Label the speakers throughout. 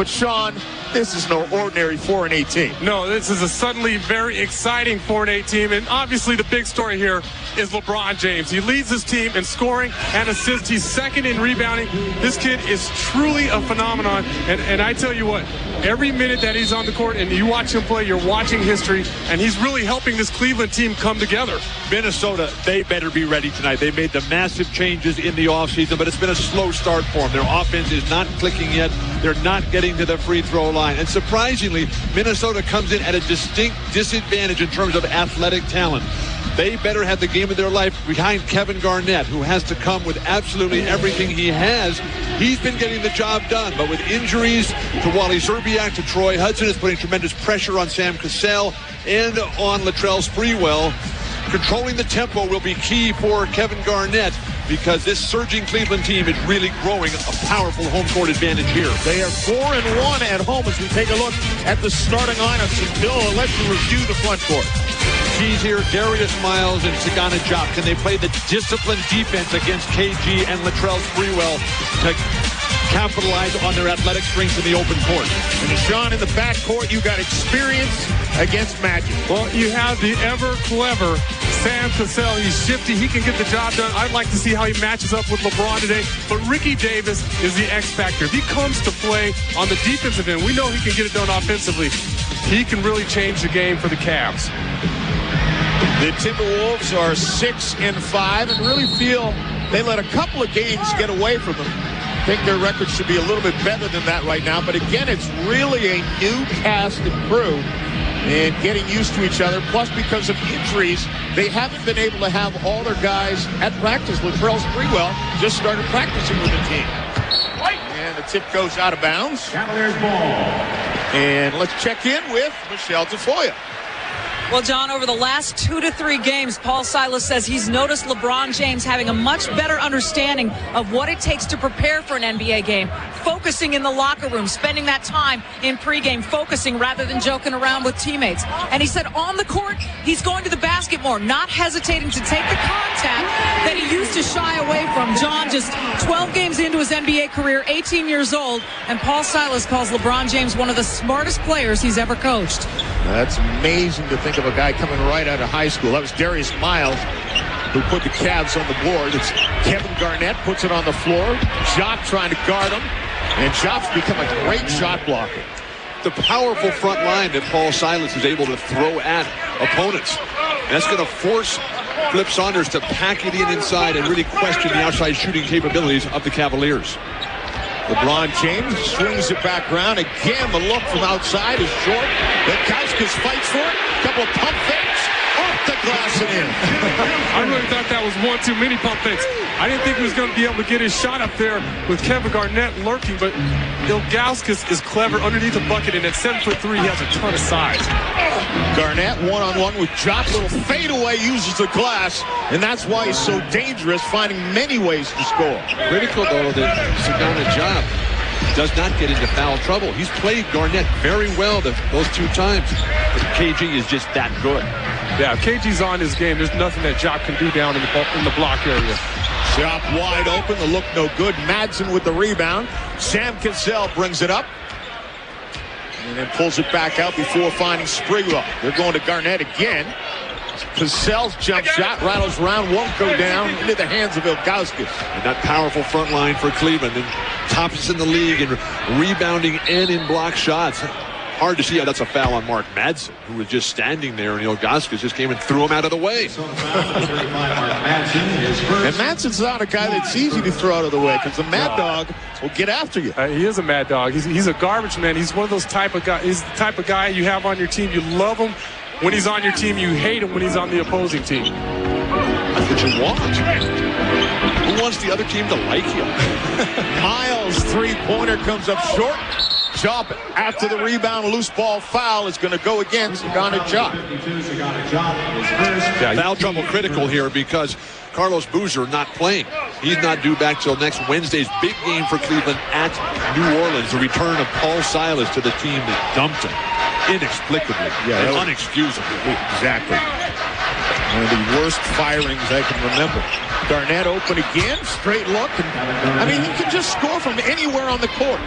Speaker 1: But, Sean, this is no ordinary 4-8 team.
Speaker 2: No, this is a suddenly very exciting 4-8 team. And obviously the big story here is LeBron James. He leads his team in scoring and assists. He's second in rebounding. This kid is truly a phenomenon. And I tell you what, every minute that he's on the court and you watch him play, you're watching history. And he's really helping this Cleveland team come together.
Speaker 3: Minnesota, they better be ready tonight. They made the massive changes in the offseason, but it's been a slow start for them. Their offense is not clicking yet. They're not getting to the free throw line. And surprisingly, Minnesota comes in at a distinct disadvantage in terms of athletic talent. They better have the game of their life behind Kevin Garnett, who has to come with absolutely everything he has. He's been getting the job done, but with injuries to Wally Szczerbiak, to Troy Hudson, is putting tremendous pressure on Sam Cassell and on Latrell Sprewell. Controlling the tempo will be key for Kevin Garnett, because this surging Cleveland team is really growing a powerful home court advantage here.
Speaker 1: They are 4-1 at home as we take a look at the starting lineups. And Bill will let you review the front court.
Speaker 3: Keys here, Darius Miles and Sagana Diop. Can they play the disciplined defense against KG and Latrell Sprewell to capitalize on their athletic strengths in the open court?
Speaker 1: And Sean, in the backcourt, you got experience against magic.
Speaker 2: Well, you have the ever-clever Sam Cassell. He's shifty. He can get the job done. I'd like to see how he matches up with LeBron today. But Ricky Davis is the X factor. If he comes to play on the defensive end, we know he can get it done offensively. He can really change the game for the Cavs.
Speaker 1: The Timberwolves are 6-5 and really feel they let a couple of games get away from them. I think their record should be a little bit better than that right now. But again, it's really a new cast and crew and getting used to each other. Plus, because of injuries, they haven't been able to have all their guys at practice. Latrell Sprewell just started practicing with the team. And the tip goes out of bounds.
Speaker 4: Cavaliers ball.
Speaker 1: And let's check in with Michelle Tafoya.
Speaker 5: Well, John, over the last 2 to 3 games, Paul Silas says he's noticed LeBron James having a much better understanding of what it takes to prepare for an NBA game, focusing in the locker room, spending that time in pregame, focusing rather than joking around with teammates. And he said on the court, he's going to the basket more, not hesitating to take the contact that he used to shy away from. John, just 12 games into his NBA career, 18 years old, and Paul Silas calls LeBron James one of the smartest players he's ever coached.
Speaker 1: That's amazing to think of a guy coming right out of high school. That was Darius Miles who put the Cavs on the board. It's Kevin Garnett puts it on the floor. Diop trying to guard him. And Diop's become a great shot blocker.
Speaker 3: The powerful front line that Paul Silas is able to throw at opponents. And that's going to force Flip Saunders to pack it in inside and really question the outside shooting capabilities of the Cavaliers.
Speaker 1: LeBron James swings it back around. Again, the look from outside is short. Ilgauskas fights for it. A couple of pump fakes. Off the glass and in.
Speaker 2: I really thought that was one too many pump fakes. I didn't think he was going to be able to get his shot up there with Kevin Garnett lurking, but Ilgauskas is clever underneath the bucket, and at 7'3", he has a ton of size.
Speaker 1: Garnett one-on-one with Diop. Little fadeaway, uses the glass, and that's why he's so dangerous, finding many ways to score.
Speaker 3: Critical, though, that Sagana Diop does not get into foul trouble. He's played Garnett very well those 2 times. But KG is just that good.
Speaker 2: Yeah, if KG's on his game, there's nothing that Diop can do down in the block area.
Speaker 1: Diop wide open, the look no good. Madsen with the rebound. Sam Cassell brings it up. And then pulls it back out before finding Sprewell. They're going to Garnett again. Cassell's jump shot rattles around, won't go down into the hands of Ilgauskas.
Speaker 3: And that powerful front line for Cleveland, and tops in the league in rebounding and in block shots. Hard to see how that's a foul on Mark Madsen, who was just standing there, and Ilgauskas just came and threw him out of the way.
Speaker 1: And Madsen's not a guy that's easy to throw out of the way, because the Mad Dog will get after you.
Speaker 2: He is a mad dog. He's a garbage man. He's one of those type of guys. He's the type of guy you have on your team. You love him when he's on your team. You hate him when he's on the opposing team.
Speaker 3: That's what you want. Who wants the other team to like you?
Speaker 1: Miles' three-pointer comes up short. Diop after the rebound, loose ball foul is going to go against Garnett. Diop.
Speaker 3: Foul trouble critical here because Carlos Boozer not playing. He's not due back till next Wednesday's big game for Cleveland at New Orleans. The return of Paul Silas to the team that dumped him inexplicably and unexcusably.
Speaker 1: Exactly. One of the worst firings I can remember. Garnett open again, straight look. And, I mean, he can just score from anywhere on the court.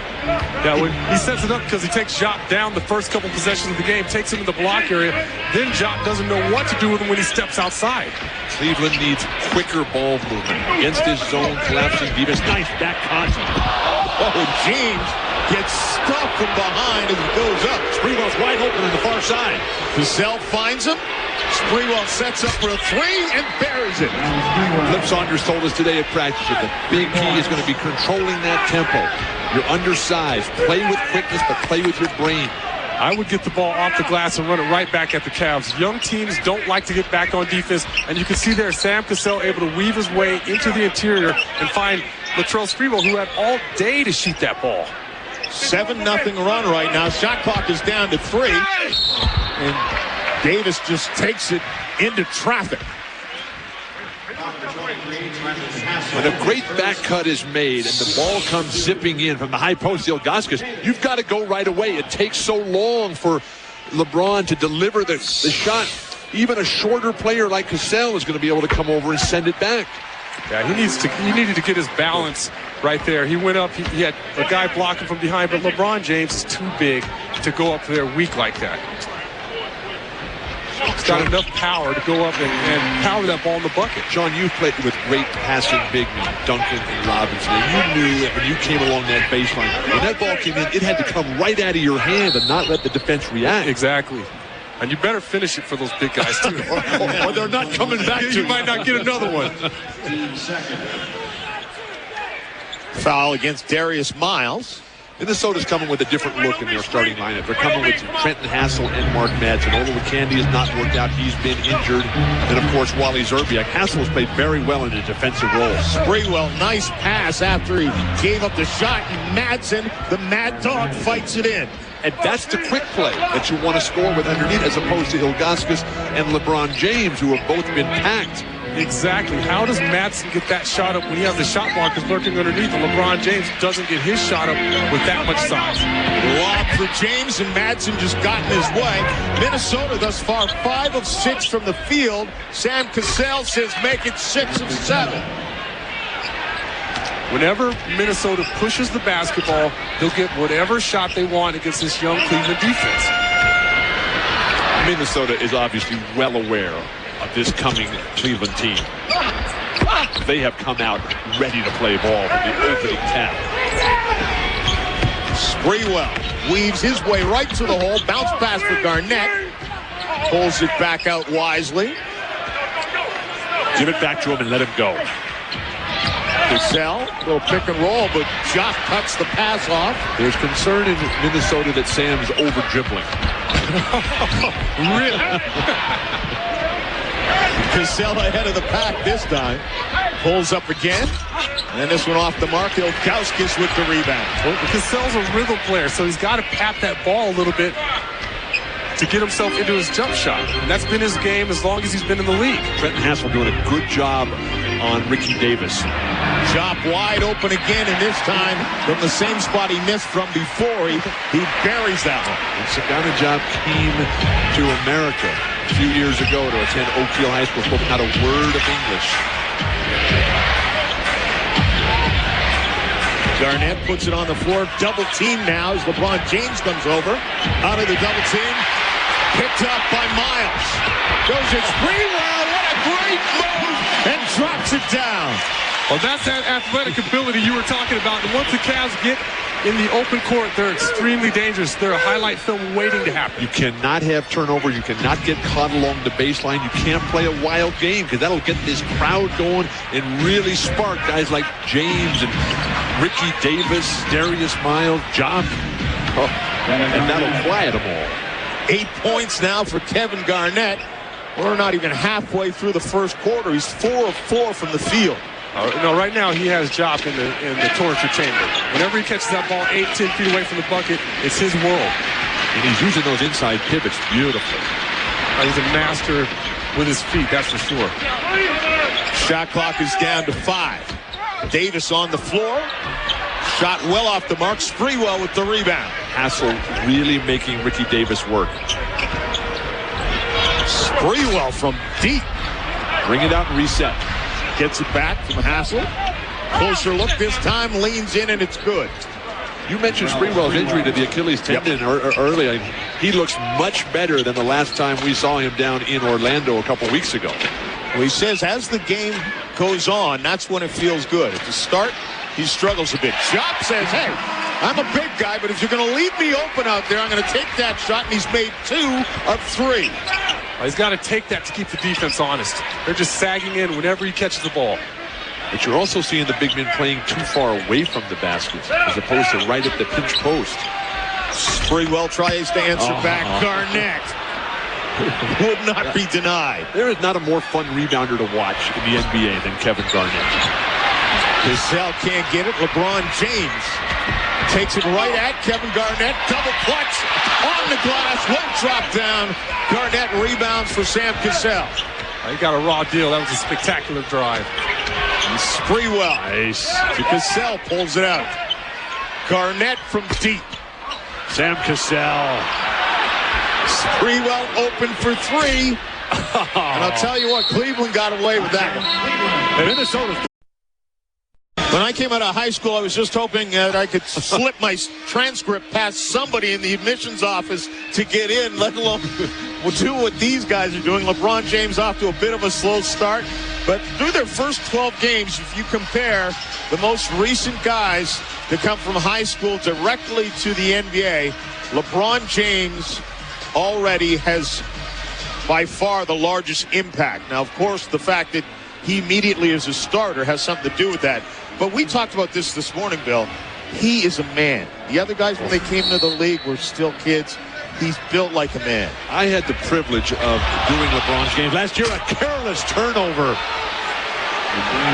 Speaker 2: Yeah, when he sets it up because he takes Diop down the first couple possessions of the game, takes him in the block area. Then Diop doesn't know what to do with him when he steps outside.
Speaker 3: Cleveland needs quicker ball movement against his zone collapsing defense. Nice back contact.
Speaker 1: Oh, James gets stuffed from behind as he goes up.
Speaker 3: Sprewell's wide open on the far side.
Speaker 1: Cassell finds him. Sprewell sets up for a three and buries it.
Speaker 3: Flip Saunders told us today at practice that the big key is going to be controlling that tempo. You're undersized. Play with quickness, but play with your brain.
Speaker 2: I would get the ball off the glass and run it right back at the Cavs. Young teams don't like to get back on defense, and you can see there Sam Cassell able to weave his way into the interior and find Latrell Sprewell, who had all day to shoot that ball.
Speaker 1: 7-0 run right now. Shot clock is down to 3. And Davis just takes it into traffic.
Speaker 3: When a great back cut is made and the ball comes zipping in from the high post, Ilgauskas, you've got to go right away. It takes so long for LeBron to deliver the shot. Even a shorter player like Cassell is going to be able to come over and send it back.
Speaker 2: Yeah, he needed to get his balance right there. He went up, he had a guy blocking from behind, but LeBron James is too big to go up there weak like that. He's got enough power to go up and power that ball in the bucket.
Speaker 3: John, you've played with great passing big men, Duncan and Robinson. And you knew that when you came along that baseline, when that ball came in, it had to come right out of your hand and not let the defense react.
Speaker 2: Exactly. And you better finish it for those big guys, too.
Speaker 3: or they're not coming back to
Speaker 2: you. Might not get another one.
Speaker 1: Foul against Darius Miles.
Speaker 3: Minnesota's coming with a different look in their starting lineup. They're coming with Trenton Hassell and Mark Madsen. Although Candy has not worked out, he's been injured. And, of course, Wally Zerbiak. Hassell has played very well in a defensive role.
Speaker 1: Sprewell, nice pass after he gave up the shot. And Madsen, the Mad Dog, fights it in.
Speaker 3: And that's the quick play that you want to score with underneath, as opposed to Ilgauskas and LeBron James, who have both been packed.
Speaker 2: Exactly. How does Madsen get that shot up when you have the shot blockers lurking underneath, and LeBron James doesn't get his shot up with that much size?
Speaker 1: Lob for James, and Madsen just got in his way. Minnesota thus far 5 of 6 from the field. Sam Cassell says make it 6 of 7.
Speaker 2: Whenever Minnesota pushes the basketball, they'll get whatever shot they want against this young Cleveland defense.
Speaker 3: Minnesota is obviously well aware of this coming Cleveland team. They have come out ready to play ball with the opening tap.
Speaker 1: Sprewell weaves his way right to the hole. Bounce pass for Garnett. Pulls it back out wisely.
Speaker 3: Give it back to him and let him go.
Speaker 1: Cassell, little pick and roll, but Jock cuts the pass off.
Speaker 3: There's concern in Minnesota that Sam's over-dribbling.
Speaker 2: Really?
Speaker 1: Cassell ahead of the pack this time. Pulls up again. And then this one off the mark. Ilgauskas with the rebound.
Speaker 2: Well, Cassell's a rhythm player, so he's got to pat that ball a little bit to get himself into his jump shot. And that's been his game as long as he's been in the league.
Speaker 3: Trenton Hassell doing a good job on Ricky Davis.
Speaker 1: Chop wide open again, and this time from the same spot he missed from before. He buries that one.
Speaker 3: And Saganajab came to America a few years ago to attend Oak Hill High School, spoke not a word of English.
Speaker 1: Garnett puts it on the floor. Double team now as LeBron James comes over. Out of the double team. Picked up by Miles. Goes it Sprewell. What a great move. And drops it down.
Speaker 2: Well, that's that athletic ability you were talking about. And once the Cavs get in the open court, they're extremely dangerous. They're a highlight film waiting to happen.
Speaker 3: You cannot have turnovers. You cannot get caught along the baseline. You can't play a wild game, because that'll get this crowd going and really spark guys like James and Ricky Davis, Darius Miles, Jock. And that'll quiet them all.
Speaker 1: 8 points now for Kevin Garnett. We're not even halfway through the first quarter. He's 4 of 4 from the field.
Speaker 2: No, right now he has Diop in the torture chamber. Whenever he catches that ball 8-10 feet away from the bucket, it's his world.
Speaker 3: And he's using those inside pivots beautifully.
Speaker 2: He's a master with his feet, that's for sure.
Speaker 1: Shot clock is down to 5. Davis on the floor. Shot well off the mark. Sprewell with the rebound.
Speaker 3: Hassell really making Ricky Davis work.
Speaker 1: Sprewell from deep.
Speaker 3: Bring it out and reset.
Speaker 1: Gets it back from Hassell. Closer look this time, leans in, and it's good.
Speaker 3: You mentioned Sprewell's injury to the Achilles tendon earlier. He looks much better than the last time we saw him down in Orlando a couple weeks ago.
Speaker 1: Well, he says as the game goes on, that's when it feels good. At the start, he struggles a bit. Diop says, hey, I'm a big guy, but if you're going to leave me open out there, I'm going to take that shot, and he's made 2 of 3.
Speaker 2: Well, he's got to take that to keep the defense honest. They're just sagging in whenever he catches the ball.
Speaker 3: But you're also seeing the big men playing too far away from the basket as opposed to right at the pinch post.
Speaker 1: Sprewell tries to answer back. Garnett would not be denied.
Speaker 3: There is not a more fun rebounder to watch in the NBA than Kevin Garnett.
Speaker 1: Cassell can't get it. LeBron James takes it right at Kevin Garnett. Double clutch on the glass. Won't drop down. Garnett rebounds for Sam Cassell.
Speaker 2: He got a raw deal. That was a spectacular drive.
Speaker 1: And Sprewell to Cassell, pulls it out. Garnett from deep.
Speaker 3: Sam Cassell.
Speaker 1: Sprewell open for 3. And I'll tell you what, Cleveland got away with that one.
Speaker 3: Minnesota.
Speaker 1: When I came out of high school, I was just hoping that I could slip my transcript past somebody in the admissions office to get in, let alone do what these guys are doing. LeBron James off to a bit of a slow start. But through their first 12 games, if you compare the most recent guys that come from high school directly to the NBA, LeBron James already has by far the largest impact. Now, of course, the fact that he immediately is a starter has something to do with that. But we talked about this morning, Bill. He is a man. The other guys, when they came into the league, were still kids. He's built like a man.
Speaker 3: I had the privilege of doing LeBron's games last year. A careless turnover.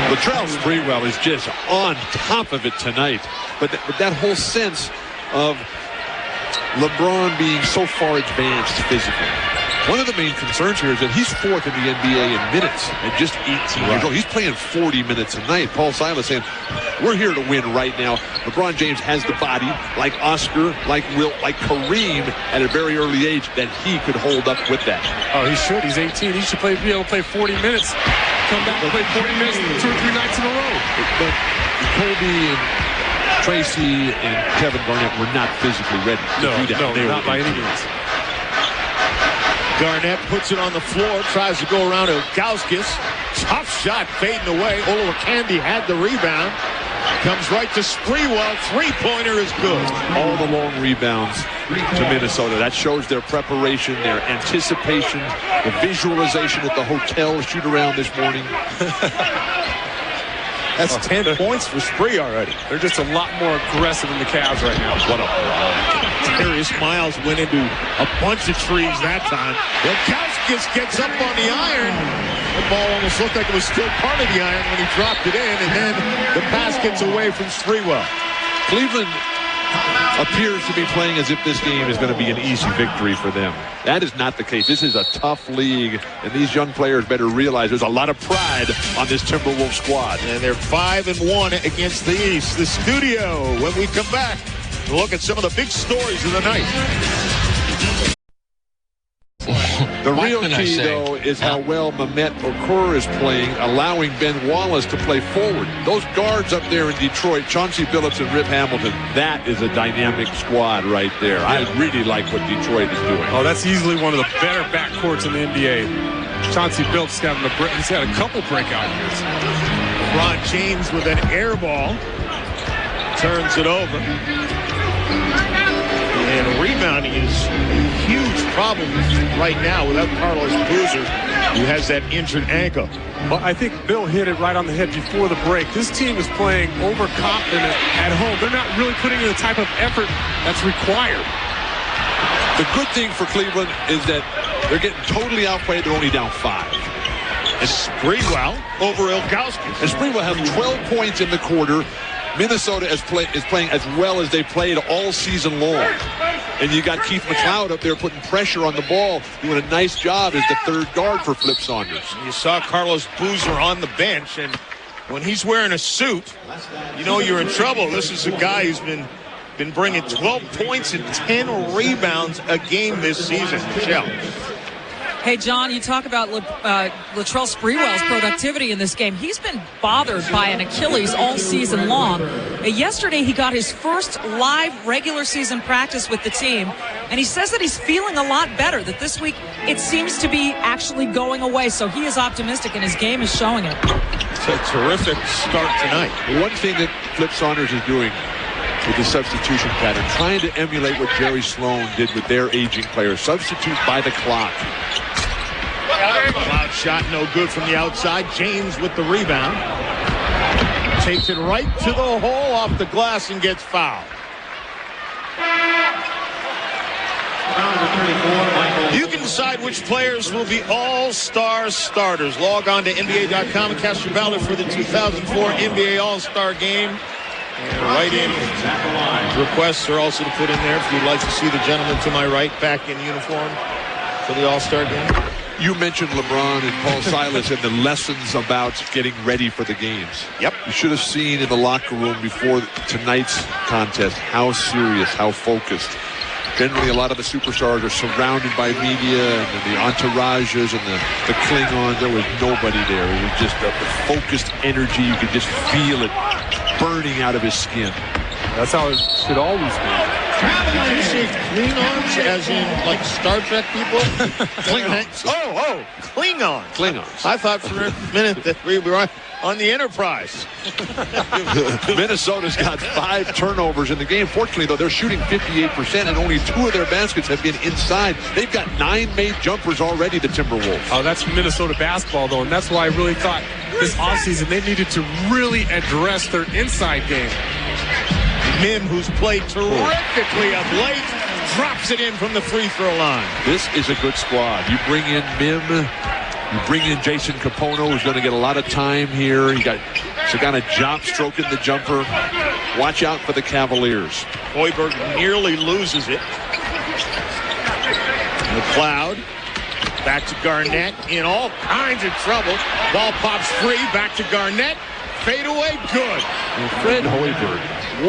Speaker 3: Latrell Sprewell is just on top of it tonight. But that whole sense of LeBron being so far advanced physically. One of the main concerns here is that he's 4th in the NBA in minutes at just 18 years old. He's playing 40 minutes a night. Paul Silas saying, we're here to win right now. LeBron James has the body, like Oscar, like Wilt, like Kareem at a very early age, that he could hold up with that.
Speaker 2: Oh, he should. He's 18. He should be able to play 40 minutes. Come back and play 40 minutes 2 or 3 nights in a row.
Speaker 3: But Kobe and Tracy and Kevin Garnett were not physically ready to do that.
Speaker 2: No, not by any means.
Speaker 1: Garnett puts it on the floor, tries to go around Ilgauskas. Tough shot fading away. Olowokandi had the rebound. Comes right to Sprewell. 3-pointer is good.
Speaker 3: All the long rebounds to Minnesota. That shows their preparation, their anticipation, the visualization at the hotel shoot around this morning.
Speaker 1: That's 10 points for Spree already.
Speaker 2: They're just a lot more aggressive than the Cavs right now.
Speaker 3: What a
Speaker 1: Darius Miles went into a bunch of trees that time. Ilgauskas gets up on the iron. The ball almost looked like it was still part of the iron when he dropped it in, and then the pass gets away from Sprewell.
Speaker 3: Cleveland appears to be playing as if this game is going to be an easy victory for them. That is not the case. This is a tough league, and these young players better realize there's a lot of pride on this Timberwolves squad.
Speaker 1: And they're 5-1 against the East. The studio, when we come back, we'll look at some of the big stories of the night.
Speaker 3: The real key, though, is how well Mehmet Okur is playing, allowing Ben Wallace to play forward. Those guards up there in Detroit, Chauncey Billups and Rip Hamilton, that is a dynamic squad right there. I really like what Detroit is doing.
Speaker 2: Oh, that's easily one of the better backcourts in the NBA. Chauncey Billups he's had a couple breakout years.
Speaker 1: LeBron James with an air ball. Turns it over. And rebounding is a huge problem right now without Carlos Boozer, who has that injured ankle.
Speaker 2: Well, I think Bill hit it right on the head before the break. This team is playing overconfident at home. They're not really putting in the type of effort that's required.
Speaker 3: The good thing for Cleveland is that they're getting totally outplayed. They're only down 5.
Speaker 1: And Sprewell over Ilgauskas.
Speaker 3: And Sprewell has 12 points in the quarter. Minnesota is playing as well as they played all season long. And you got Keith McLeod up there putting pressure on the ball, doing a nice job as the third guard for Flip Saunders.
Speaker 1: You saw Carlos Boozer on the bench, and when he's wearing a suit, you know you're in trouble. This is a guy who's been bringing 12 points and 10 rebounds a game this season. Michelle.
Speaker 5: Hey, John, you talk about Latrell Sprewell's productivity in this game. He's been bothered by an Achilles all season long. Yesterday, he got his first live regular season practice with the team, and he says that he's feeling a lot better, that this week it seems to be actually going away. So he is optimistic, and his game is showing it.
Speaker 1: It's a terrific start tonight.
Speaker 3: One thing that Flip Saunders is doing with the substitution pattern, trying to emulate what Jerry Sloan did with their aging players. Substitute by the clock.
Speaker 1: Loud shot, no good from the outside. James with the rebound. Takes it right to the hole off the glass and gets fouled. You can decide which players will be all-star starters. Log on to NBA.com and cast your ballot for the 2004 NBA All-Star Game. And write-in requests are also to put in there if you'd like to see the gentleman to my right back in uniform for the All-Star Game.
Speaker 3: You mentioned LeBron and Paul Silas and the lessons about getting ready for the games.
Speaker 1: Yep.
Speaker 3: You should have seen in the locker room before tonight's contest how serious, how focused. Generally, a lot of the superstars are surrounded by media and the entourages and the Klingons. There was nobody there. It was just a focused energy. You could just feel it burning out of his skin.
Speaker 2: That's how it should always be.
Speaker 1: Did you say Klingons as in like Star Trek people?
Speaker 3: Klingons.
Speaker 1: Oh, Klingons.
Speaker 3: Klingons.
Speaker 1: I thought for a minute that we were on the Enterprise.
Speaker 3: Minnesota's got 5 turnovers in the game. Fortunately, though, they're shooting 58%, and only 2 of their baskets have been inside. They've got 9 made jumpers already, the Timberwolves.
Speaker 2: Oh, that's Minnesota basketball, though, and that's why I really thought this offseason they needed to really address their inside game.
Speaker 1: Mim, who's played terrifically of late, drops it in from the free throw line.
Speaker 3: This is a good squad. You bring in Mim. You bring in Jason Capono, who's going to get a lot of time here. You got Sagana Diop stroking the jumper. Watch out for the Cavaliers.
Speaker 1: Hoiberg nearly loses it. McLeod back to Garnett in all kinds of trouble. Ball pops free. Back to Garnett. Fade away. Good.
Speaker 3: And Fred Hoiberg,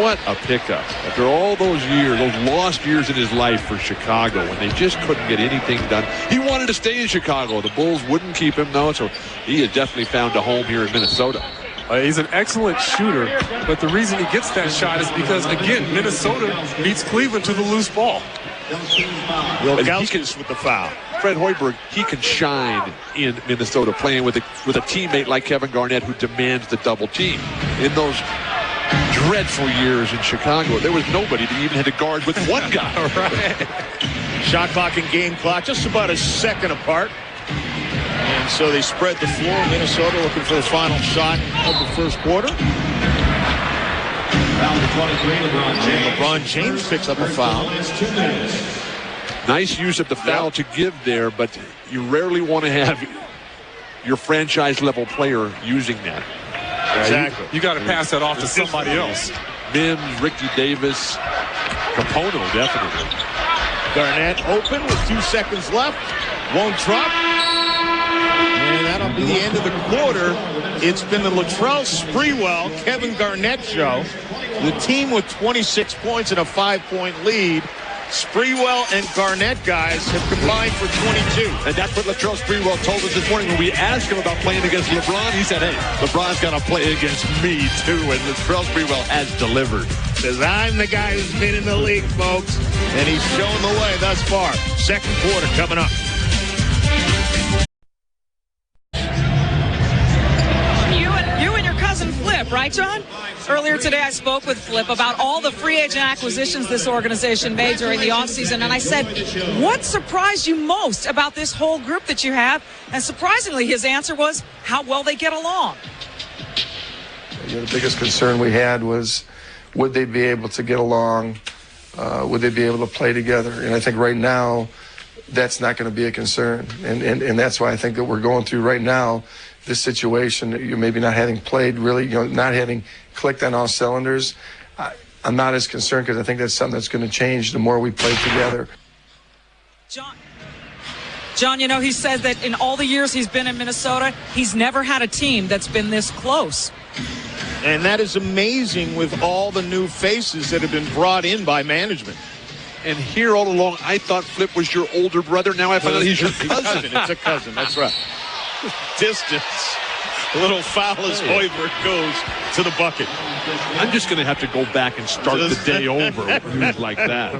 Speaker 3: what a pickup. After all those years, those lost years in his life for Chicago, when they just couldn't get anything done. He wanted to stay in Chicago. The Bulls wouldn't keep him, though, so he has definitely found a home here in Minnesota.
Speaker 2: He's an excellent shooter, but the reason he gets that shot is because, again, Minnesota beats Cleveland to the loose ball.
Speaker 1: Ilgauskas with the foul.
Speaker 3: Fred Hoiberg, he can shine in Minnesota playing with a teammate like Kevin Garnett who demands the double team. In those dreadful years in Chicago, there was nobody that even had to guard with one guy.
Speaker 1: Right. Shot clock and game clock just about a second apart. And so they spread the floor. Minnesota looking for the final shot of the first quarter. LeBron James picks up a foul.
Speaker 3: Nice use of the foul to give there, but you rarely want to have your franchise-level player using that.
Speaker 1: Exactly.
Speaker 2: You got to pass that off to somebody else.
Speaker 3: Mims, Ricky Davis, Capono, definitely.
Speaker 1: Garnett open with 2 seconds left. Won't drop. And that'll be the end of the quarter. It's been the Latrell Sprewell, Kevin Garnett show. The team with 26 points and a 5-point lead. Sprewell and Garnett guys have combined for 22.
Speaker 3: And that's what Latrell Sprewell told us this morning when we asked him about playing against LeBron. He said, hey, LeBron's got to play against me too. And Latrell Sprewell has delivered.
Speaker 1: Says, I'm the guy who's been in the league, folks. And he's shown the way thus far. Second quarter coming up.
Speaker 5: You and your cousin Flip, right, John? Earlier today, I spoke with Flip about all the free agent acquisitions this organization made during the offseason, and I said, what surprised you most about this whole group that you have? And surprisingly, his answer was how well they get along.
Speaker 4: The biggest concern we had was, would they be able to get along? Would they be able to play together? And I think right now, that's not going to be a concern. And that's why I think that we're going through right now this situation, you're maybe not having played really, not having clicked on all cylinders. I'm not as concerned because I think that's something that's going to change the more we play together.
Speaker 5: John, he said that in all the years he's been in Minnesota, he's never had a team that's been this close.
Speaker 1: And that is amazing with all the new faces that have been brought in by management.
Speaker 3: And here all along, I thought Flip was your older brother. Now I find out he's your cousin.
Speaker 1: It's a cousin. That's right. Distance. A little foul as Hoiberg goes to the bucket.
Speaker 3: I'm just going to have to go back and start the day over with news like that.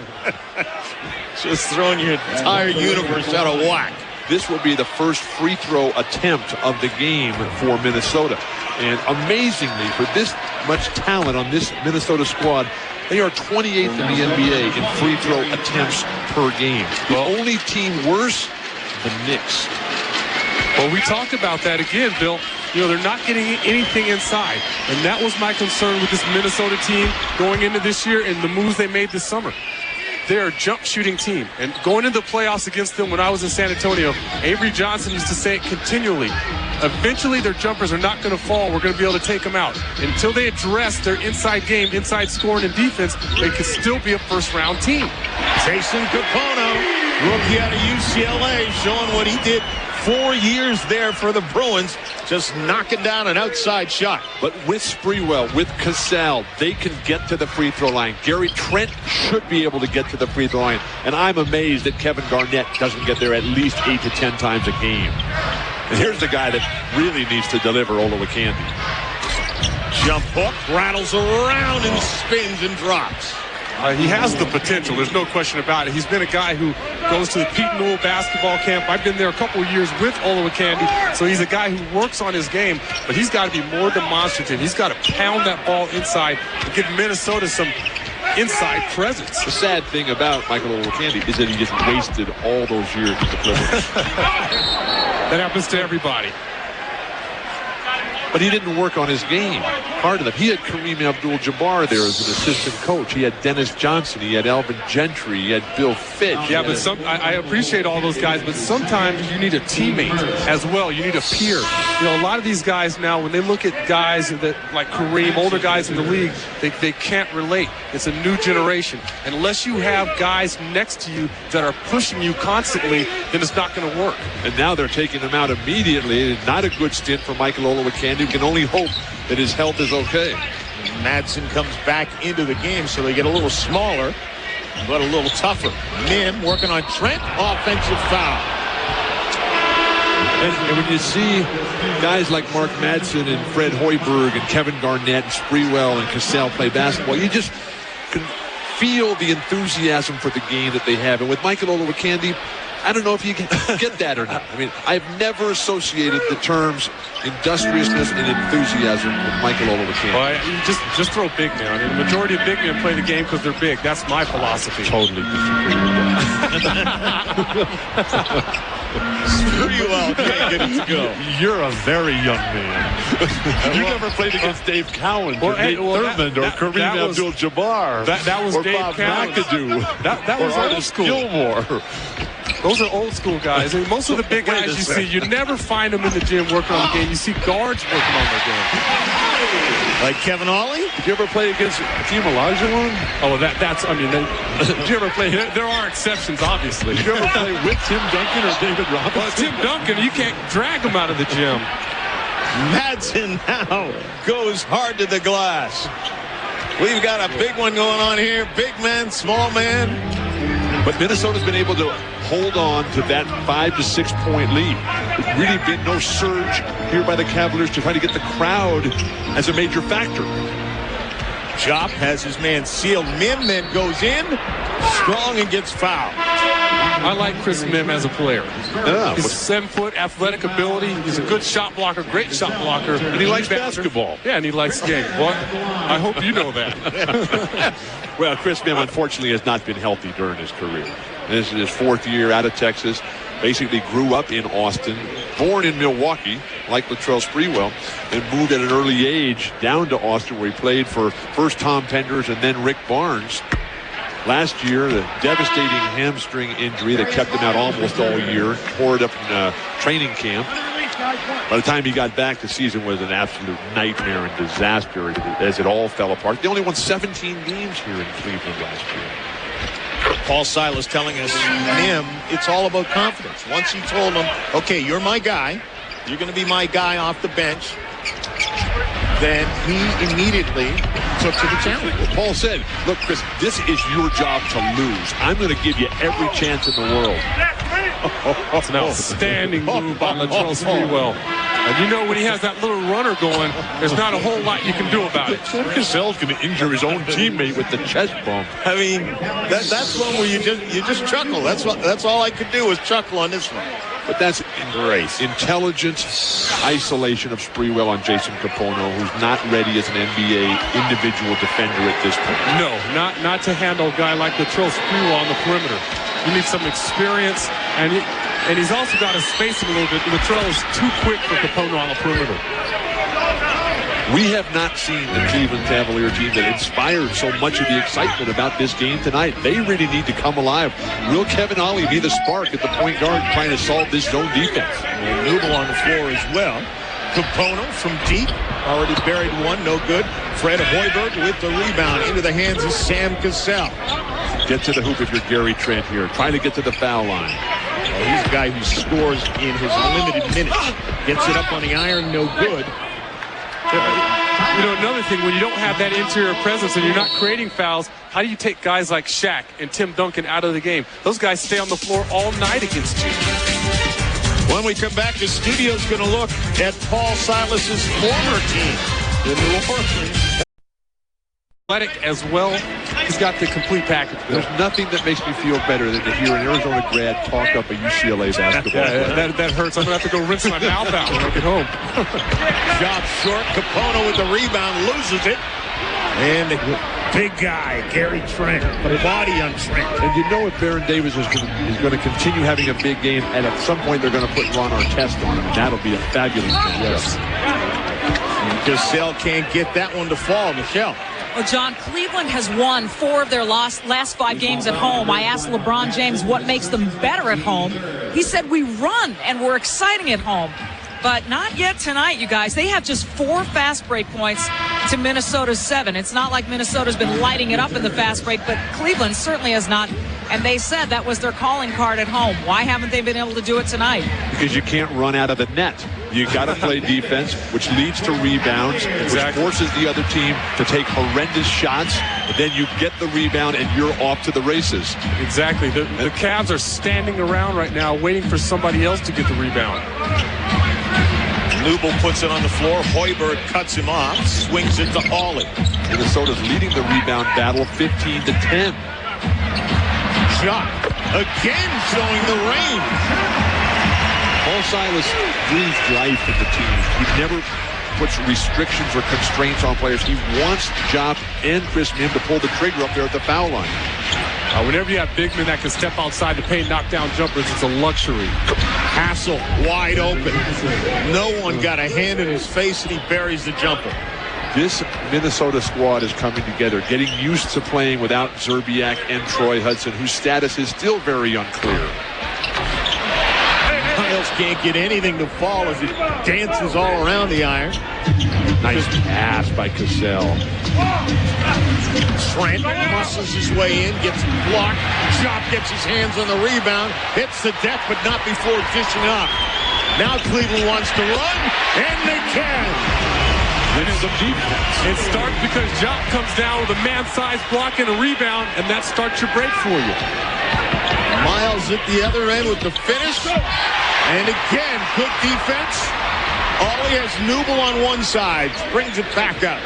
Speaker 1: Just throwing your entire universe out of whack.
Speaker 3: This will be the first free throw attempt of the game for Minnesota. And amazingly, for this much talent on this Minnesota squad, they are 28th in the NBA in free throw attempts per game. The only team worse, the Knicks.
Speaker 2: Well, we talked about that again, Bill. You know, they're not getting anything inside. And that was my concern with this Minnesota team going into this year and the moves they made this summer. They're a jump shooting team. And going into the playoffs against them when I was in San Antonio, Avery Johnson used to say it continually. Eventually, their jumpers are not going to fall. We're going to be able to take them out. Until they address their inside game, inside scoring and defense, they could still be a first-round team.
Speaker 1: Jason Capono, rookie out of UCLA, showing what he did 4 years there for the Bruins, just knocking down an outside shot.
Speaker 3: But with Sprewell, with Cassell, they can get to the free throw line. Gary Trent should be able to get to the free throw line. And I'm amazed that Kevin Garnett doesn't get there at least 8 to 10 times a game. And here's the guy that really needs to deliver, Olowokandi.
Speaker 1: Jump hook, rattles around and spins and drops.
Speaker 2: He has the potential. There's no question about it. He's been a guy who goes to the Pete Newell basketball camp. I've been there a couple of years with Olowokandi, so he's a guy who works on his game, but he's got to be more demonstrative. He's got to pound that ball inside and give Minnesota some inside presence.
Speaker 3: The sad thing about Michael Olowokandi is that he just wasted all those years with the Clippers.
Speaker 2: That happens to everybody.
Speaker 3: But he didn't work on his game hard enough. He had Kareem Abdul-Jabbar there as an assistant coach. He had Dennis Johnson. He had Alvin Gentry. He had Bill Fitch.
Speaker 2: Yeah, but I appreciate all those guys, but sometimes you need a teammate as well. You need a peer. You know, a lot of these guys now, when they look at guys that like Kareem, older guys in the league, they can't relate. It's a new generation. And unless you have guys next to you that are pushing you constantly, then it's not going to work.
Speaker 3: And now they're taking him out immediately. Not a good stint for Michael Olowokandi. You can only hope that his health is okay.
Speaker 1: Madsen comes back into the game, so they get a little smaller, but a little tougher. Mim working on Trent, offensive foul.
Speaker 3: And when you see guys like Mark Madsen and Fred Hoiberg and Kevin Garnett and Sprewell and Cassell play basketball, you just can feel the enthusiasm for the game that they have. And with Michael Olowokandi, I don't know if you can get that or not. I mean, I've never associated the terms industriousness and enthusiasm with Michael Olowokandi.
Speaker 2: Well, you just throw big man. I mean, the majority of big men play the game because they're big. That's my philosophy.
Speaker 3: Totally disagree with that.
Speaker 1: Sprewell can't get it to go.
Speaker 3: You're a very young man. You never played against Dave Cowens or Nate Thurmond or Kareem Abdul-Jabbar.
Speaker 2: That was
Speaker 3: or
Speaker 2: Dave
Speaker 3: Bob
Speaker 2: Cowens.
Speaker 3: McAdoo.
Speaker 2: That was old school.
Speaker 3: Gilmore.
Speaker 2: Those are old school guys. And most of the big guys you see, you never find them in the gym working on the game. You see guards working on their game.
Speaker 1: Like Kevin Ollie?
Speaker 3: Did you ever play against Team Olajuwon?
Speaker 2: Oh, did you ever play? There are exceptions, obviously.
Speaker 3: Did you ever play with Tim Duncan or David Robinson?
Speaker 2: Well, Tim Duncan, you can't drag him out of the gym.
Speaker 1: Madsen now goes hard to the glass. We've got a big one going on here. Big man, small man.
Speaker 3: But Minnesota's been able to hold on to that 5 to 6 point lead. There's really been no surge here by the Cavaliers to try to get the crowd as a major factor.
Speaker 1: Diop has his man sealed. Mim then goes in strong and gets fouled.
Speaker 2: I like Chris Mim as a player.
Speaker 3: Yeah,
Speaker 2: His 7-foot athletic ability. He's a good shot blocker, great shot blocker.
Speaker 3: and he likes basketball.
Speaker 2: Yeah, and he likes the game. Well, I hope you know that.
Speaker 3: Well, Chris Mim, unfortunately, has not been healthy during his career. This is his 4th year out of Texas. Basically grew up in Austin, born in Milwaukee, like Latrell Sprewell, and moved at an early age down to Austin, where he played for first Tom Penders and then Rick Barnes. Last year, the devastating hamstring injury that kept him out almost all year, tore it up in training camp. By the time he got back, the season was an absolute nightmare and disaster as it all fell apart. They only won 17 games here in Cleveland last year.
Speaker 1: Paul Silas telling us, Mim, it's all about confidence. Once he told him, okay, you're my guy. You're going to be my guy off the bench. then he immediately took to the challenge.
Speaker 3: Paul said, look, Chris, this is your job to lose. I'm going to give you every chance in the world.
Speaker 2: It's an outstanding move by Latrell Sprewell. And you know when he has that little runner going, there's not a whole lot you can do about it.
Speaker 3: Cassell's going to injure his own teammate with the chest bump.
Speaker 1: I mean, that's one where you just chuckle. That's all I could do was chuckle on this one.
Speaker 3: But that's intelligent isolation of Sprewell on Jason Capono, who's not ready as an NBA individual defender at this point.
Speaker 2: No, not to handle a guy like Latrell Sprewell on the perimeter. You need some experience, and he's also got to space him a little bit. Latrell is too quick for Capono on the perimeter.
Speaker 3: We have not seen the Cleveland Cavalier team that inspired so much of the excitement about this game tonight. They really need to come alive. Will Kevin Ollie be the spark at the point guard trying to solve this zone defense?
Speaker 1: And Newble on the floor as well. Capono from deep, already buried one, no good. Fred Hoiberg with the rebound into the hands of Sam Cassell.
Speaker 3: Get to the hoop if you're Gary Trent here. Try to get to the foul line.
Speaker 1: Well, he's a guy who scores in his limited minutes. Gets it up on the iron, no good.
Speaker 2: You know, another thing, when you don't have that interior presence and you're not creating fouls, how do you take guys like Shaq and Tim Duncan out of the game? Those guys stay on the floor all night against you.
Speaker 1: When we come back, the studio's going to look at Paul Silas's former team, the New Orleans.
Speaker 2: Athletic as well. He's got the complete package.
Speaker 3: There's nothing that makes me feel better than to hear an Arizona grad talk up a UCLA basketball player.
Speaker 2: That hurts. I'm going to have to go rinse my mouth out when I get home.
Speaker 1: Job short. Capono with the rebound, loses it. And the big guy, Gary Trent, the body on Trent.
Speaker 3: And you know if Baron Davis is going to continue having a big game, and at some point they're going to put Ron Artest on him, and that'll be a fabulous matchup.
Speaker 2: Yes.
Speaker 1: Cassell can't get that one to fall. Michelle.
Speaker 5: Well, John, Cleveland has won 4 of their last 5 games at home. I asked LeBron James what makes them better at home. He said, we run and we're exciting at home. But not yet tonight, you guys. They have just 4 fast break points to Minnesota's 7. It's not like Minnesota's been lighting it up in the fast break, but Cleveland certainly has not. And they said that was their calling card at home. Why haven't they been able to do it tonight?
Speaker 3: Because you can't run out of the net. You got to play defense, which leads to rebounds, which forces the other team to take horrendous shots. But then you get the rebound, and you're off to the races.
Speaker 2: Exactly. The Cavs are standing around right now waiting for somebody else to get the rebound.
Speaker 1: Newble puts it on the floor. Hoiberg cuts him off, swings it to Ollie.
Speaker 3: Minnesota's leading the rebound battle 15-10.
Speaker 1: Shot again showing the range.
Speaker 3: Paul Silas breathes life in the team. He never puts restrictions or constraints on players. He wants Diop and Chris Mihm to pull the trigger up there at the foul line.
Speaker 2: Whenever you have big men that can step outside the paint, knock down jumpers, it's a luxury.
Speaker 1: Hassell wide open. No one got a hand in his face, and he buries the jumper.
Speaker 3: This Minnesota squad is coming together, getting used to playing without Zerbiak and Troy Hudson, whose status is still very unclear.
Speaker 1: Miles can't get anything to fall as he dances all around the iron.
Speaker 3: Nice pass by Cassell.
Speaker 1: Trent muscles his way in, gets blocked. Diop gets his hands on the rebound, hits the deck, but not before dishing up. Now Cleveland wants to run, and they can.
Speaker 2: It starts because Diop comes down with a man-sized block and a rebound, and that starts your break for you.
Speaker 1: Miles at the other end with the finish. And again, good defense. Ollie has Newble on one side, brings it back up.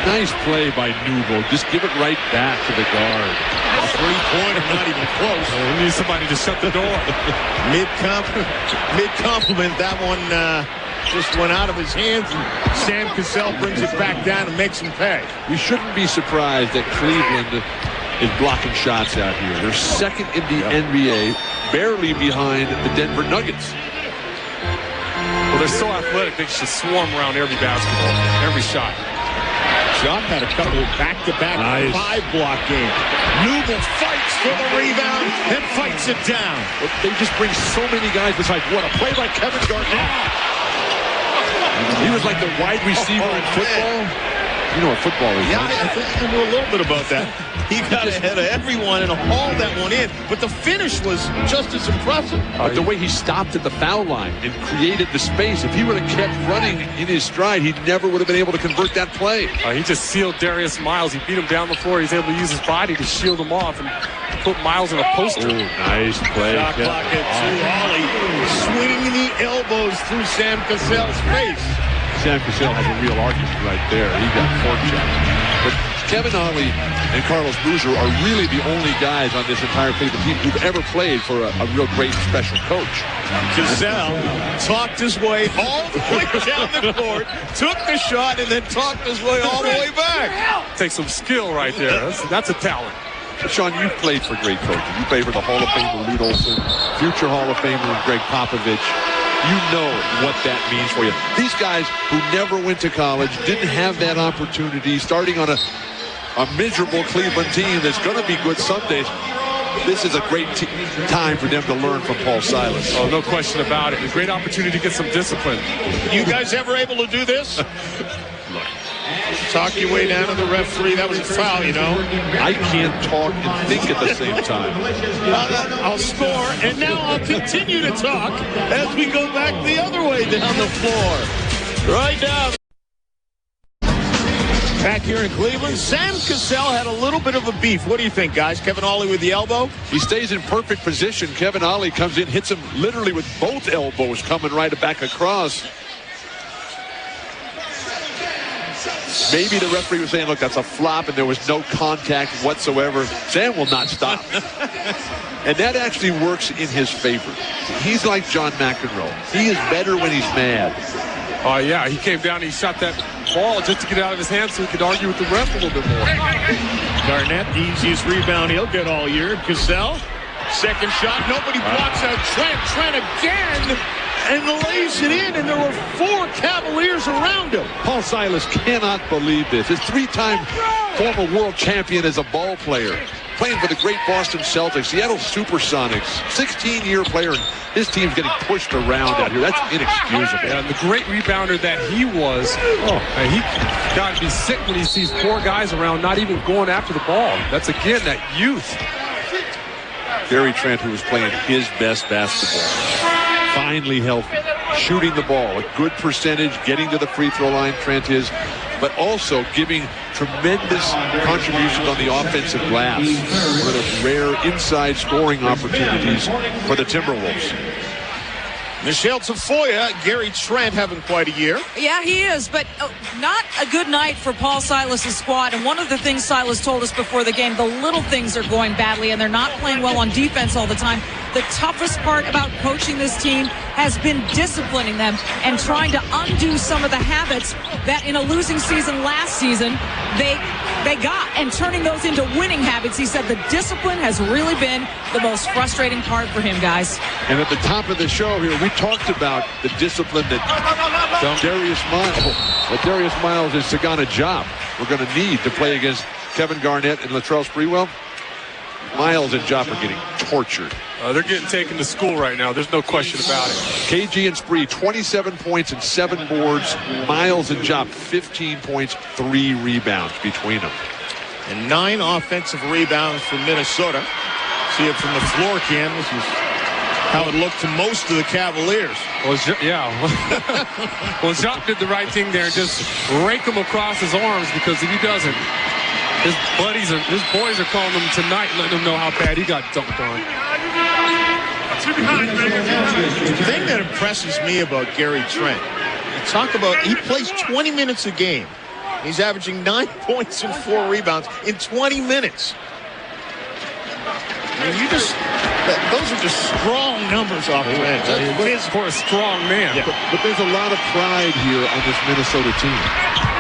Speaker 3: Nice play by Newble. Just give it right back to the guard.
Speaker 1: A three-pointer, not even close.
Speaker 2: We need somebody to shut the door.
Speaker 1: Mid-compliment, that one just went out of his hands, and Sam Cassell brings it back down and makes him pay.
Speaker 3: We shouldn't be surprised that Cleveland is blocking shots out here. They're second in the NBA, barely behind the Denver Nuggets.
Speaker 2: Well, they're so athletic, they should swarm around every basketball, every shot.
Speaker 1: Diop had a couple of back-to-back 5-block games. Newble fights for the rebound and fights it down.
Speaker 3: Well, they just bring so many guys besides what a play by Kevin Garnett. He was like the wide receiver in football. You know what football is,
Speaker 1: Yeah,
Speaker 3: right?
Speaker 1: I think I knew a little bit about that. He got ahead of everyone and hauled that one in, but the finish was just as impressive.
Speaker 3: But the way he stopped at the foul line and created the space, if he would have kept running in his stride, he never would have been able to convert that play.
Speaker 2: He just sealed Darius Miles. He beat him down the floor. He's able to use his body to shield him off and put Miles in a poster.
Speaker 3: Oh, nice play.
Speaker 1: Shot clock at 2. Ollie swinging the elbows through Sam Cassell's face.
Speaker 3: Sam Cassell has a real argument right there. He got forechecked. But Kevin Ollie and Carlos Boozer are really the only guys on this entire Cleveland team who've ever played for a real great special coach.
Speaker 1: Cassell talked his way all the way down the court, took the shot, and then talked his way all the way back.
Speaker 2: Takes some skill right there. That's a talent.
Speaker 3: Sean, you've played for great coaches. You played for the Hall of Famer Lute Olson, future Hall of Famer Greg Popovich. You know what that means for you. These guys who never went to college, didn't have that opportunity, starting on a miserable Cleveland team that's going to be good some days. This is a great time for them to learn from Paul Silas.
Speaker 2: Oh, no question about it. A great opportunity to get some discipline.
Speaker 1: You guys ever able to do this? Talk your way down to the referee. That was a foul, you know.
Speaker 3: I can't talk and think at the same time.
Speaker 1: I'll score, and now I'll continue to talk as we go back the other way down the floor. Right down. Back here in Cleveland, Sam Cassell had a little bit of a beef. What do you think, guys? Kevin Ollie with the elbow?
Speaker 3: He stays in perfect position. Kevin Ollie comes in, hits him literally with both elbows coming right back across. Maybe the referee was saying, look, that's a flop, and there was no contact whatsoever. Sam will not stop. And that actually works in his favor. He's like John McEnroe. He is better when he's mad.
Speaker 2: Oh, yeah, he came down and he shot that ball just to get out of his hands so he could argue with the ref a little bit more.
Speaker 1: Garnett, the easiest rebound he'll get all year. Cassell, second shot. Nobody blocks out Trent. Trent again, and lays it in, and there were 4 Cavaliers around him.
Speaker 3: Paul Silas cannot believe this. His 3-time former world champion as a ball player, playing for the great Boston Celtics, Seattle Supersonics, 16-year player, and his team's getting pushed around out here. That's inexcusable.
Speaker 2: Yeah, and the great rebounder that he was, he got to be sick when he sees 4 guys around not even going after the ball. That's, again, that youth.
Speaker 3: Gary Trent, who was playing his best basketball, finally healthy, shooting the ball, a good percentage, getting to the free throw line, Trent is, but also giving tremendous contributions on the offensive glass. One of those rare inside scoring opportunities for the Timberwolves.
Speaker 1: Michelle Tafoya, Gary Trent having quite a year.
Speaker 5: Yeah, he is, but not a good night for Paul Silas' squad. And one of the things Silas told us before the game, the little things are going badly, and they're not playing well on defense all the time. The toughest part about coaching this team has been disciplining them and trying to undo some of the habits that in a losing season last season they got, and turning those into winning habits. He said the discipline has really been the most frustrating part for him, guys.
Speaker 3: And at the top of the show here, we talked about the discipline that Darius Miles is got a job. We're going to need to play against Kevin Garnett and Latrell Sprewell. Miles and Diop are getting tortured.
Speaker 2: They're getting taken to school right now. There's no question about it.
Speaker 3: KG and Spree, 27 points and 7 boards. Miles and Diop, 15 points, 3 rebounds between them.
Speaker 1: And 9 offensive rebounds from Minnesota. See it from the floor, Ken. This is how it looked to most of the Cavaliers.
Speaker 2: Well, Diop did the right thing there and just rake him across his arms, because if he doesn't, his boys are calling him tonight, letting him know how bad he got dunked on.
Speaker 1: The thing that impresses me about Gary Trent, he plays 20 minutes a game. He's averaging 9 points and 4 rebounds in 20 minutes. I mean, those are just strong numbers off the bench.
Speaker 2: For a strong man.
Speaker 1: Yeah.
Speaker 3: But there's a lot of pride here on this Minnesota team.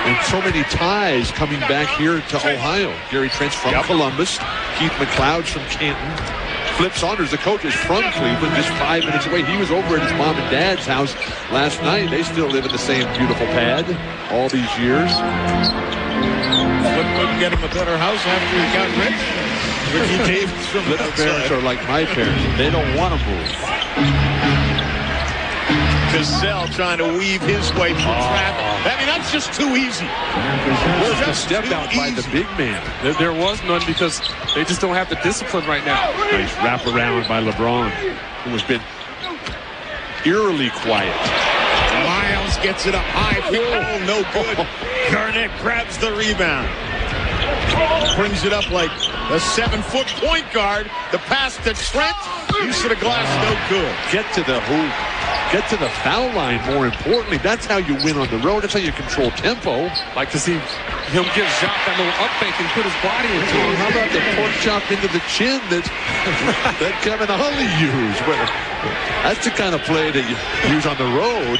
Speaker 3: And so many ties coming back here to Ohio. Gary Trent's from Columbus. Keith McLeod's from Canton. Flip Saunders, the coach, is from Cleveland, just 5 minutes away. He was over at his mom and dad's house last night. They still live in the same beautiful pad all these years.
Speaker 1: Flip couldn't get him a better house after he got rich. Ricky Davis from
Speaker 3: Flip's parents are like my parents. They don't want to move.
Speaker 1: Cassell trying to weave his way through traffic. I mean, that's just too easy.
Speaker 3: Just a step out by the big man.
Speaker 2: There was none because they just don't have the discipline right now.
Speaker 3: Nice wraparound by LeBron, who has been eerily quiet.
Speaker 1: Miles gets it up high. Oh, no good. Garnett grabs the rebound. Brings it up like a 7-foot point guard. The pass to Trent. Use of the glass, no good.
Speaker 3: Get to the hoop. Get to the foul line, more importantly. That's how you win on the road. That's how you control tempo.
Speaker 2: Like to see him give Diop that little up fake and put his body into it.
Speaker 3: How about the pork chop into the chin that Kevin Holly used? Well, that's the kind of play that you use on the road.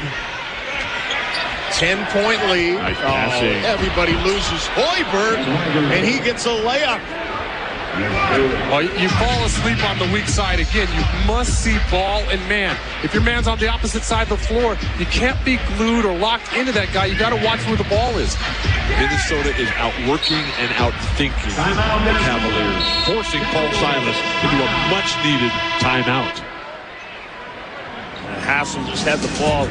Speaker 1: 10-point lead.
Speaker 3: Nice passing.
Speaker 1: Everybody loses Hoiberg, and he gets a layup.
Speaker 2: Well, you fall asleep on the weak side again. You must see ball and man. If your man's on the opposite side of the floor, you can't be glued or locked into that guy. You got to watch where the ball is.
Speaker 3: Minnesota is outworking and outthinking the Cavaliers, forcing Paul Silas into a much-needed timeout.
Speaker 1: Hassell just had the ball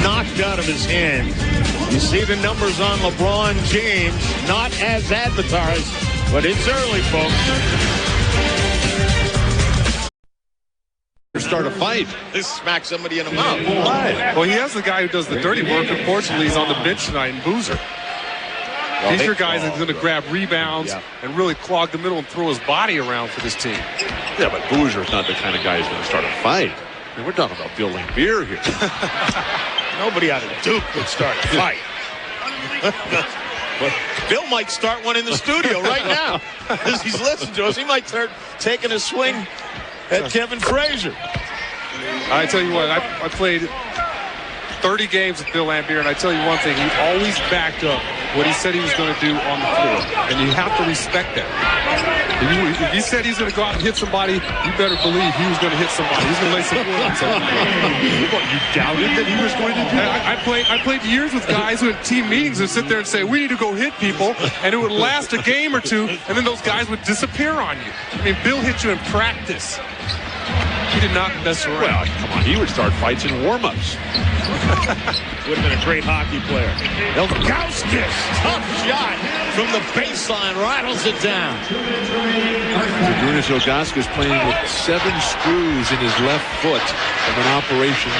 Speaker 1: knocked out of his hand. You see the numbers on LeBron James, not as advertised, but it's early, folks.
Speaker 3: Start a fight.
Speaker 1: This smacks somebody in the mouth.
Speaker 2: Well, he has the guy who does the dirty work. Unfortunately, he's on the bench tonight in Boozer. These are guys that are going to grab rebounds and really clog the middle and throw his body around for this team.
Speaker 3: Yeah, but Boozer's not the kind of guy who's going to start a fight. I mean, we're talking about Bill Laimbeer here.
Speaker 1: Nobody out of Duke would start a fight. But Bill might start one in the studio right now. As he's listening to us, he might start taking a swing at Kevin Frazier.
Speaker 2: I tell you what, I played 30 games with Bill Laimbeer, and I tell you one thing, he always backed up what he said he was going to do on the floor, and you have to respect that. If he said he's going to go out and hit somebody, you better believe he was going to hit somebody. He's going to lay some wood on somebody.
Speaker 3: What, you doubted that he was going to do that?
Speaker 2: I played years with guys who had team meetings would sit there and say, we need to go hit people, and it would last a game or two, and then those guys would disappear on you. I mean, Bill hit you in practice. He did not mess around.
Speaker 3: Well, come on, he would start fights in warm-ups.
Speaker 1: Would have been a great hockey player. Ilgauskas, tough shot from the baseline, rattles it down.
Speaker 3: Ilgauskas playing with 7 screws in his left foot of an operation,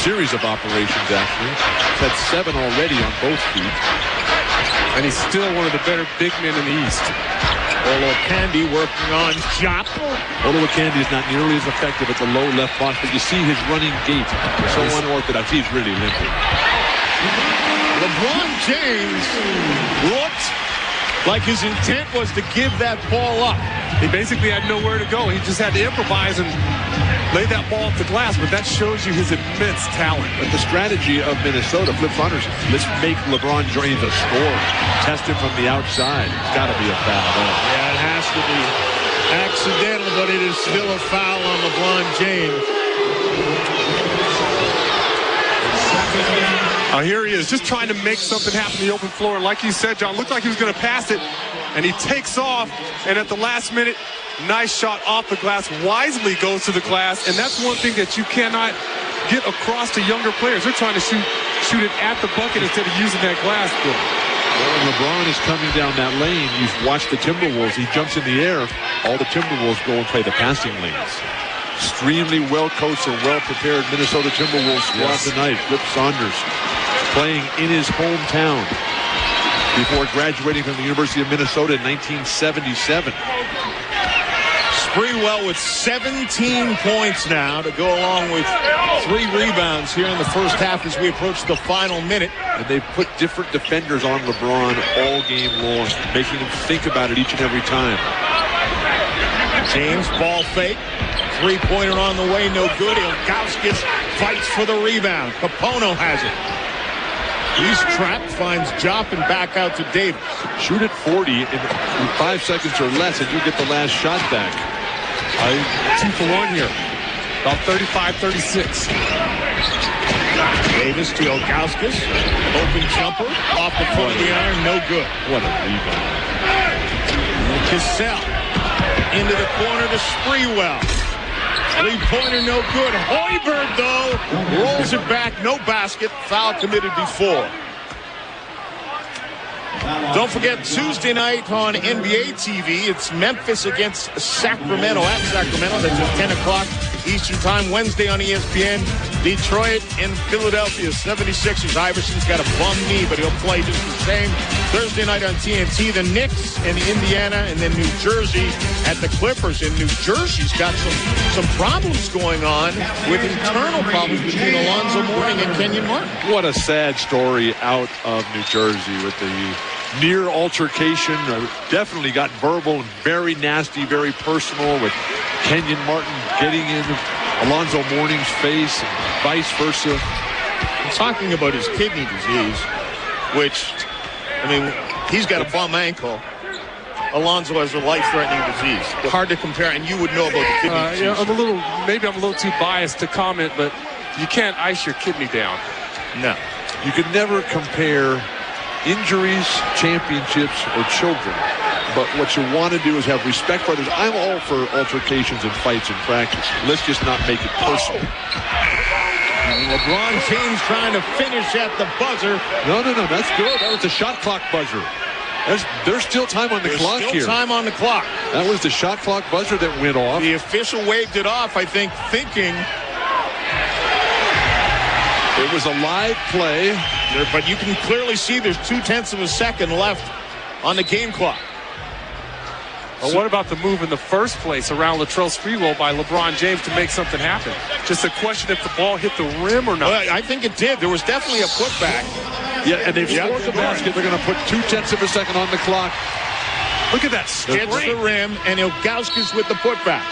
Speaker 3: series of operations actually. He's had 7 already on both feet.
Speaker 2: And he's still one of the better big men in the East.
Speaker 1: Olowokandi working on Diop.
Speaker 3: Olowokandi is not nearly as effective at the low left box, but you see his running gait. So unorthodox. He's really limping.
Speaker 1: LeBron James looked like his intent was to give that ball up.
Speaker 2: He basically had nowhere to go. He just had to improvise and lay that ball off the glass, but that shows you his immense talent.
Speaker 3: But the strategy of Minnesota, Flip Saunders, let's make LeBron James a scorer. Test him from the outside. It's got to be a foul.
Speaker 1: Yeah, it has to be accidental, but it is still a foul on LeBron James.
Speaker 2: Here he is, just trying to make something happen on the open floor. And like you said, John, looked like he was going to pass it, and he takes off, and at the last minute, nice shot off the glass, wisely goes to the glass, and that's one thing that you cannot get across to younger players. They're trying to shoot it at the bucket instead of using that glass.
Speaker 3: When LeBron is coming down that lane, you've watched the Timberwolves. He jumps in the air. All the Timberwolves go and play the passing lanes. Extremely well-coached and well-prepared Minnesota Timberwolves squad tonight. Flip Saunders playing in his hometown before graduating from the University of Minnesota in 1977.
Speaker 1: Sprewell with 17 points now to go along with 3 rebounds here in the first half as we approach the final minute.
Speaker 3: And they've put different defenders on LeBron all game long, making him think about it each and every time.
Speaker 1: James, ball fake. 3-pointer on the way, no good. Ilgauskas fights for the rebound. Capono has it. He's trapped, finds Diop and back out to Davis.
Speaker 3: Shoot at 40 in 5 seconds or less, and you get the last shot back.
Speaker 2: 2 for 1 here. About 35-36.
Speaker 1: Davis to Ilgauskas. Open jumper off the front of the iron, no good.
Speaker 3: What a rebound.
Speaker 1: Cassell into the corner to Sprewell. Three-pointer no good. Hoiberg, though, rolls it back. No basket. Foul committed before. Don't forget, Tuesday night on NBA TV, it's Memphis against Sacramento at Sacramento. That's at 10 o'clock Eastern Time. Wednesday on ESPN, Detroit and Philadelphia 76ers. Iverson's got a bum knee, but he'll play just the same. Thursday night on TNT, the Knicks and Indiana, and then New Jersey at the Clippers. And New Jersey's got some problems going on with internal problems between Alonzo Mourning and Kenyon Martin.
Speaker 3: What a sad story out of New Jersey with the near altercation. Definitely got verbal and very nasty, very personal, with Kenyon Martin getting in Alonzo Mourning's face and vice versa.
Speaker 1: I'm talking about his kidney disease, which, I mean, he's got a bum ankle. Alonzo has a life-threatening disease. Hard to compare, and you would know about the kidney disease.
Speaker 2: Yeah, maybe I'm a little too biased to comment, but you can't ice your kidney down.
Speaker 1: No.
Speaker 3: You could never compare injuries, championships, or children. But what you want to do is have respect for others. I'm all for altercations and fights in practice. Let's just not make it personal.
Speaker 1: And LeBron James trying to finish at the buzzer.
Speaker 3: No, that's good. That was the shot clock buzzer. There's still time on the clock here.
Speaker 1: There's still time on the clock.
Speaker 3: That was the shot clock buzzer that went off.
Speaker 1: The official waved it off, I think, thinking
Speaker 3: it was a live play.
Speaker 1: But you can clearly see there's 0.2 of a second left on the game clock.
Speaker 2: Well, what about the move in the first place around Latrell Sprewell by LeBron James to make something happen? Just a question if the ball hit the rim or not.
Speaker 1: Well, I think it did. There was definitely a putback.
Speaker 3: Yeah, and they've scored the basket. They're going to put 0.2 of a second on the clock. Look at that strength.
Speaker 1: Hits the rim, and Ilgauskas with the putback.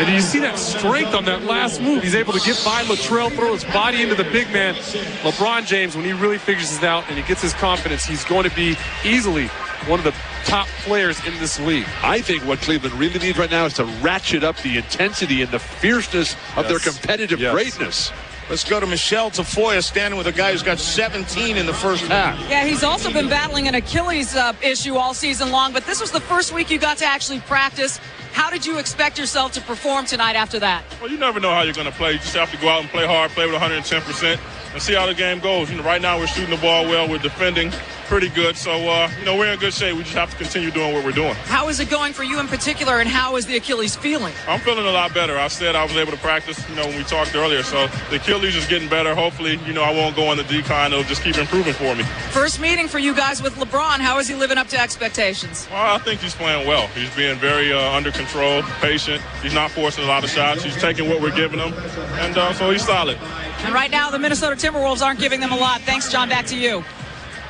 Speaker 2: And you see that strength on that last move. He's able to get by Latrell, throw his body into the big man. LeBron James, when he really figures this out and he gets his confidence, he's going to be easily one of the top players in this league.
Speaker 3: I think what Cleveland really needs right now is to ratchet up the intensity and the fierceness of their competitive greatness.
Speaker 1: Let's go to Michelle Tafoya, standing with a guy who's got 17 in the first half.
Speaker 5: Yeah, he's also been battling an Achilles issue all season long, but this was the first week you got to actually practice. How did you expect yourself to perform tonight after that?
Speaker 6: Well, you never know how you're going to play. You just have to go out and play hard, play with 110%, and see how the game goes. You know, right now we're shooting the ball well. We're defending pretty good. So, we're in good shape. We just have to continue doing what we're doing.
Speaker 5: How is it going for you in particular, and how is the Achilles feeling?
Speaker 6: I'm feeling a lot better. I said I was able to practice, when we talked earlier. So the Achilles is getting better. Hopefully, I won't go on the decline. It'll just keep improving for me.
Speaker 5: First meeting for you guys with LeBron. How is he living up to expectations?
Speaker 6: Well, I think he's playing well. He's being very under control, patient. He's not forcing a lot of shots. He's taking what we're giving him, and so he's solid.
Speaker 5: And right now, the Minnesota Timberwolves aren't giving them a lot. Thanks, John. Back to you.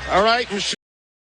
Speaker 1: All right, Michelle.